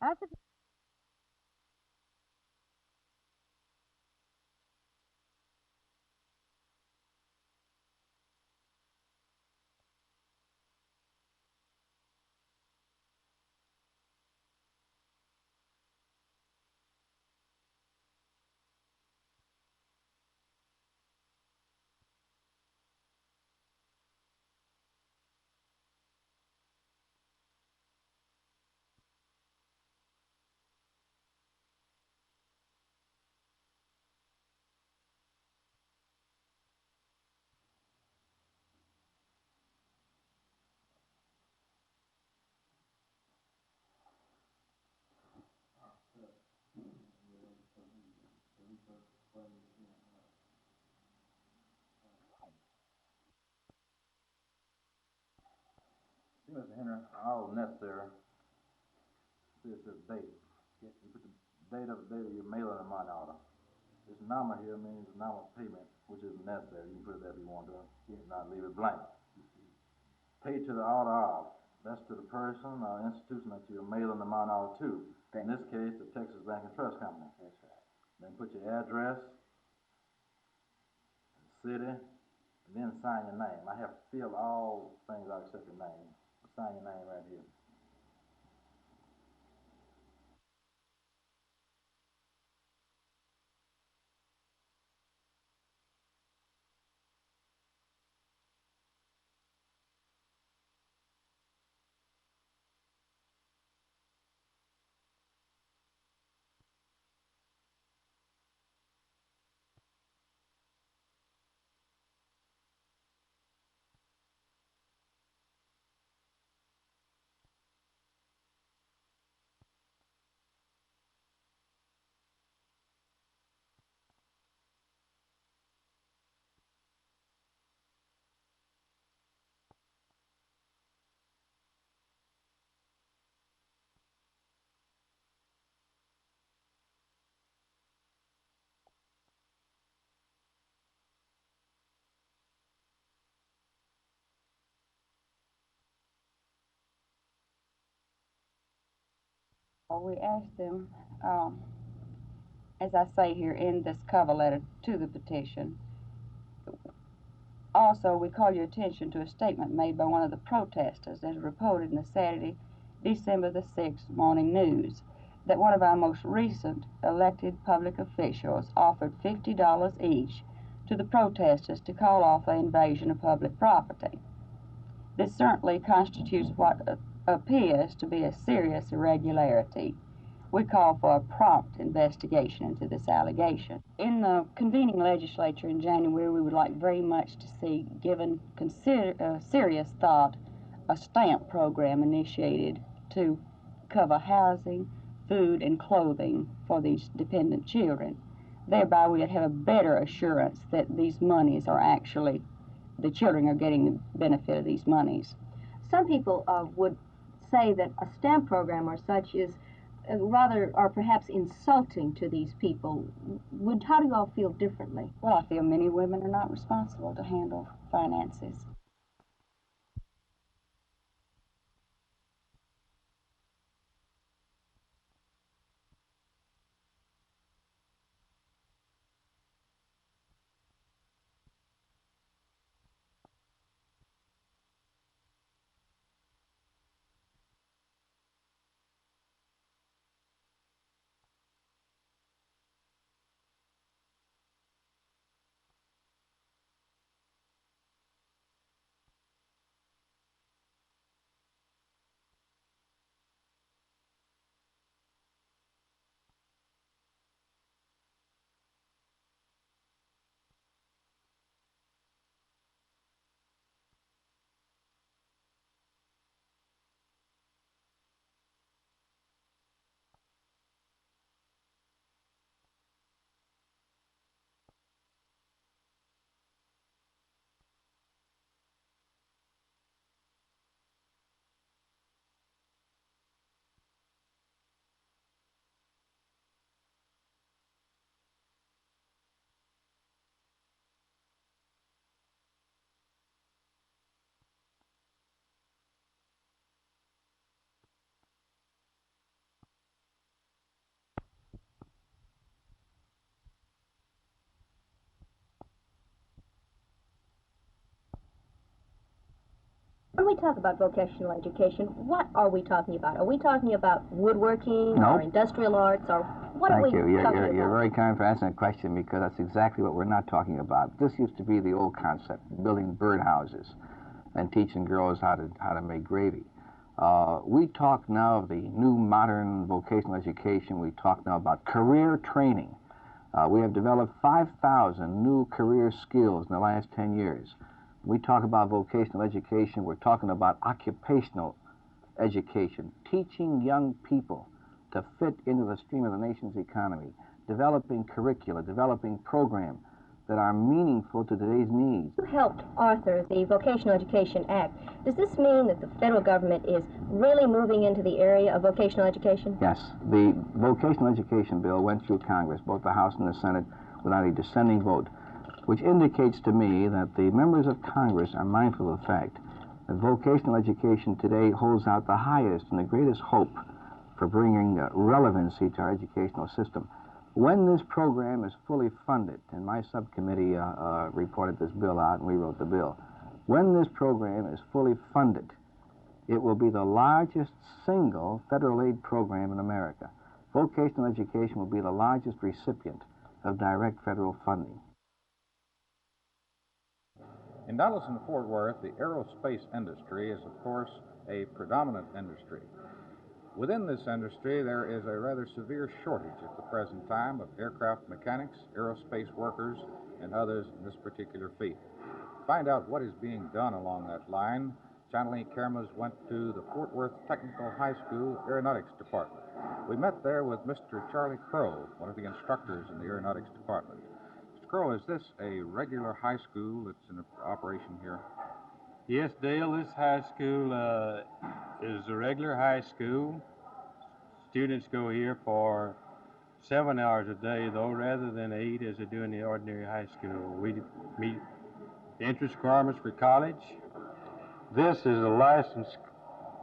At the See, Mr. Henry, all necessary. See, it says date. You put the date of the you're mailing the money order. This number here means the number of payment, which is necessary. You can put it there if you want to. You can not leave it blank. Paid to the order of. That's to the person or institution that you're mailing the money order to. In this case, the Texas Bank and Trust Company. That's right. Then put your address, city, and then sign your name. I have to fill all things out except your name. Sign your name right here. we asked them, as I say here in this cover letter to the petition, also we call your attention to a statement made by one of the protesters as reported in the Saturday, December the 6th morning news, that one of our most recent elected public officials offered $50 each to the protesters to call off the invasion of public property. This certainly constitutes what appears to be a serious irregularity. We call for a prompt investigation into this allegation. In the convening legislature in January, we would like very much to see given serious thought a stamp program initiated to cover housing, food, and clothing for these dependent children. Thereby, we would have a better assurance that these monies are actually, the children are getting the benefit of these monies. Some people would say that a stamp program or such is rather or perhaps insulting to these people. How do you all feel differently? Well, I feel many women are not responsible to handle finances. when we talk about vocational education, what are we talking about? Are we talking about woodworking or industrial arts, or what are we talking about? You're very kind for asking that question, because that's exactly what we're not talking about. This used to be the old concept, building birdhouses and teaching girls how to make gravy. We talk now of the new modern vocational education. We talk now about career training. We have developed 5,000 new career skills in the last 10 years. We talk about vocational education, we're talking about occupational education, teaching young people to fit into the stream of the nation's economy, developing curricula, developing programs that are meaningful to today's needs. You helped author the Vocational Education Act. Does this mean that the federal government is really moving into the area of vocational education? Yes. The vocational education bill went through Congress, both the House and the Senate, without a dissenting vote, which indicates to me that the members of Congress are mindful of the fact that vocational education today holds out the highest and the greatest hope for bringing relevancy to our educational system. When this program is fully funded, and my subcommittee reported this bill out and we wrote the bill, when this program is fully funded, it will be the largest single federal aid program in America. Vocational education will be the largest recipient of direct federal funding. In Dallas-Fort Worth, the aerospace industry is, of course, a predominant industry. Within this industry, there is a rather severe shortage at the present time of aircraft mechanics, aerospace workers, and others in this particular field. To find out what is being done along that line, Channel 8 cameras went to the Fort Worth Technical High School Aeronautics Department. We met there with Mr. Charlie Crow, one of the instructors in the Aeronautics Department. Mr. Crow, is this a regular high school that's in operation here? Yes, Dale, this high school is a regular high school. Students go here for 7 hours a day, though, rather than 8 as they do in the ordinary high school. We meet the entrance requirements for college. This is a licensed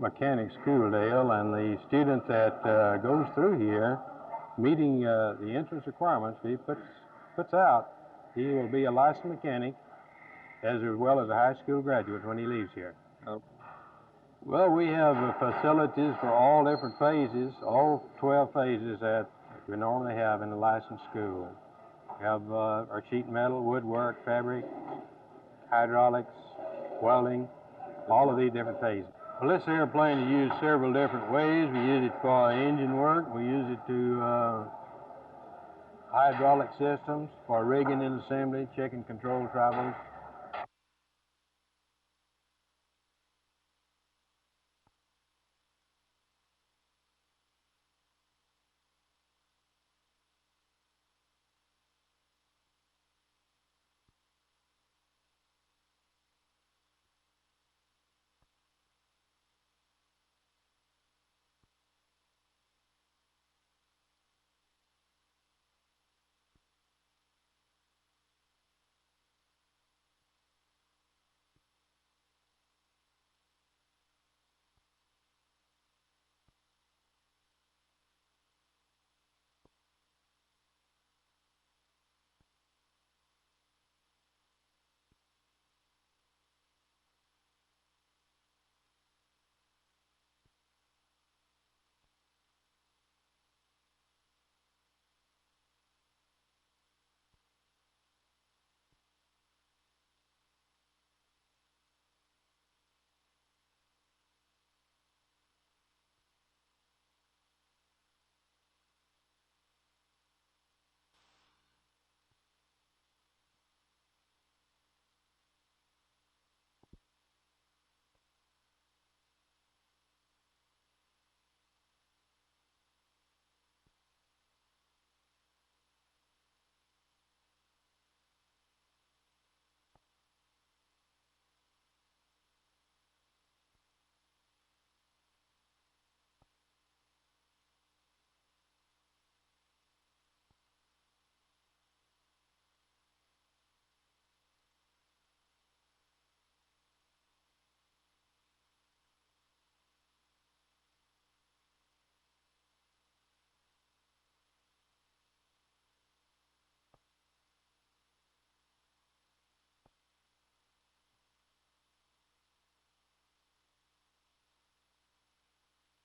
mechanic school, Dale, and the student that goes through here, meeting the entrance requirements he puts out, he will be a licensed mechanic as well as a high school graduate when he leaves here. Well, we have facilities for all different phases, all 12 phases that we normally have in a licensed school. We have our sheet metal, woodwork, fabric, hydraulics, welding, all of these different phases. Well, this airplane is used several different ways. We use it for engine work. We use it to hydraulic systems, for rigging and assembly, check and control troubles.